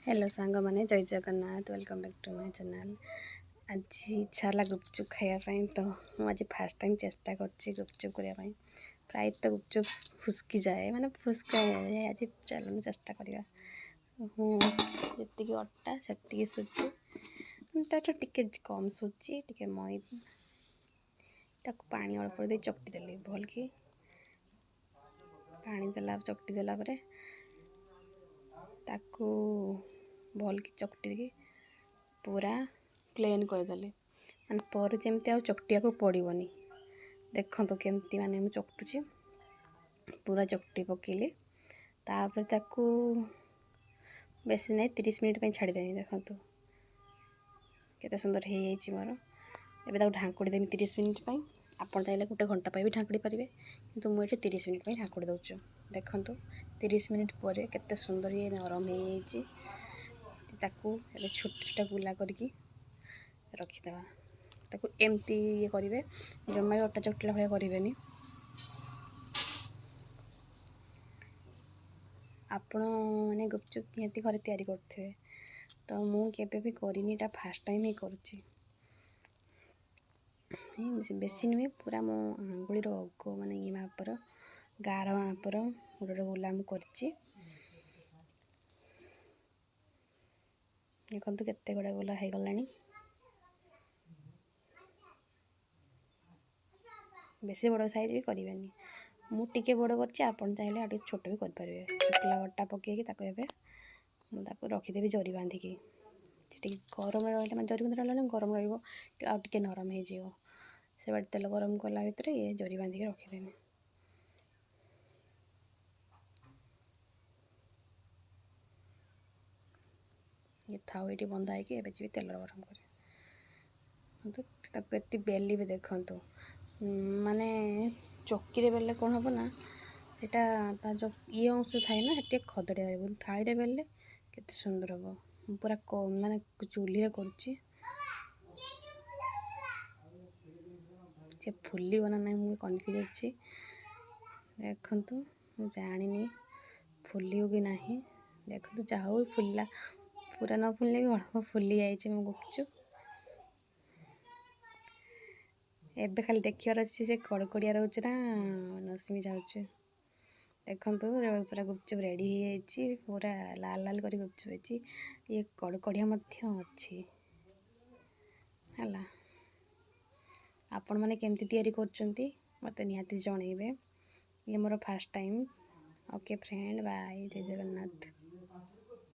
Hello सांग मैंने जय Jagannath welcome back to my channel. आज इच्छा है गुपचुप खायापाई तो मुझे फास्ट टाइम चेष्टा गुपचुप करने। प्राय तो गुपचुप फुसकी जाए मैंने फुसका आज चलो चेष्टा करवा। जी अटा से सुजी तो टे कम सुजी टे मैदा पानी अल्प दे चकटी देली भल कि पानी देला चकटी देला ताकू भल कि चकटी पूरा प्लेन करदेली मान पर जमती आ चकटिया को पड़ोनी। देखो तो केमती माने मु चकटुची पूरा चकटी पकेली तापर ताकू बेसी नहीं 30 मिनिट पे छाड़देवी। देखो केते सुंदर हो मोर एबे ढांकुड़ी देवी 30 मिनिट पे। आपन चाहिए गोटे घंटा भी ढांकुड़ी पारे कि मुझे 30 मिनिट पे ढांकुड़ी दूँ। देखो 30 मिनिट पर केते सुंदर ये नरम हो ताकू ए छोटा छोटा गुला करके रखीदे ताकू एमती ये करेंगे जमा अटा चकटिला भाया करें। आपण मैंने गुपचुप निहती घरे तैयारी करथे तो मुझे भी करनी फास्ट टाइम ही करुच्ची। बेसी नुहे पूरा मो आंगुलीर अग माने ये मापर गार मापर गोटे गुलाम करची। देखो केते गुड़ा गोला हो गला बेसी बड़ साइज भी करें मुझे बड़ कर चाहिए आ छोट भी करेंगे। शुखला अटा पकईकि मुझे रखीदेवी जरी बांधिकी गरम रहा मैं जरी बांधि रहा गरम रे नरम हो से बाटे तेल गरम कला भितर ये जरी बांधिकी रखीदेवी। ये थाउ ये बंधा है जी तेल गरम कर बेली भी देखु माने चक्की बेले कौन हम ना यहाँ जो ये अंश थाए ना ये खदड़िया रहा थाली बेले केते सुंदर हम पूरा माने चूल्ही करुच्ची से फुली बना ना मुझे कन्फ्यूज अच्छी। देखु जानी फुल कि ना देखो जाऊ फुलला पूरा न फुलने भी अल्प फुली जाइए मो गुपचुप एबे खाली देखार अच्छे से कड़कड़िया रोचे ना नसीमी जाऊँ। देखो पूरा गुपचुप रेडी हो पूरा लाल लाल कर गुपचुप ये कड़कड़िया अच्छी है। आपण मैंने केमती तैयारी करछंती मते निहाती जणेबे। ये मोर fast time. Okay friend bye जय जगन्नाथ।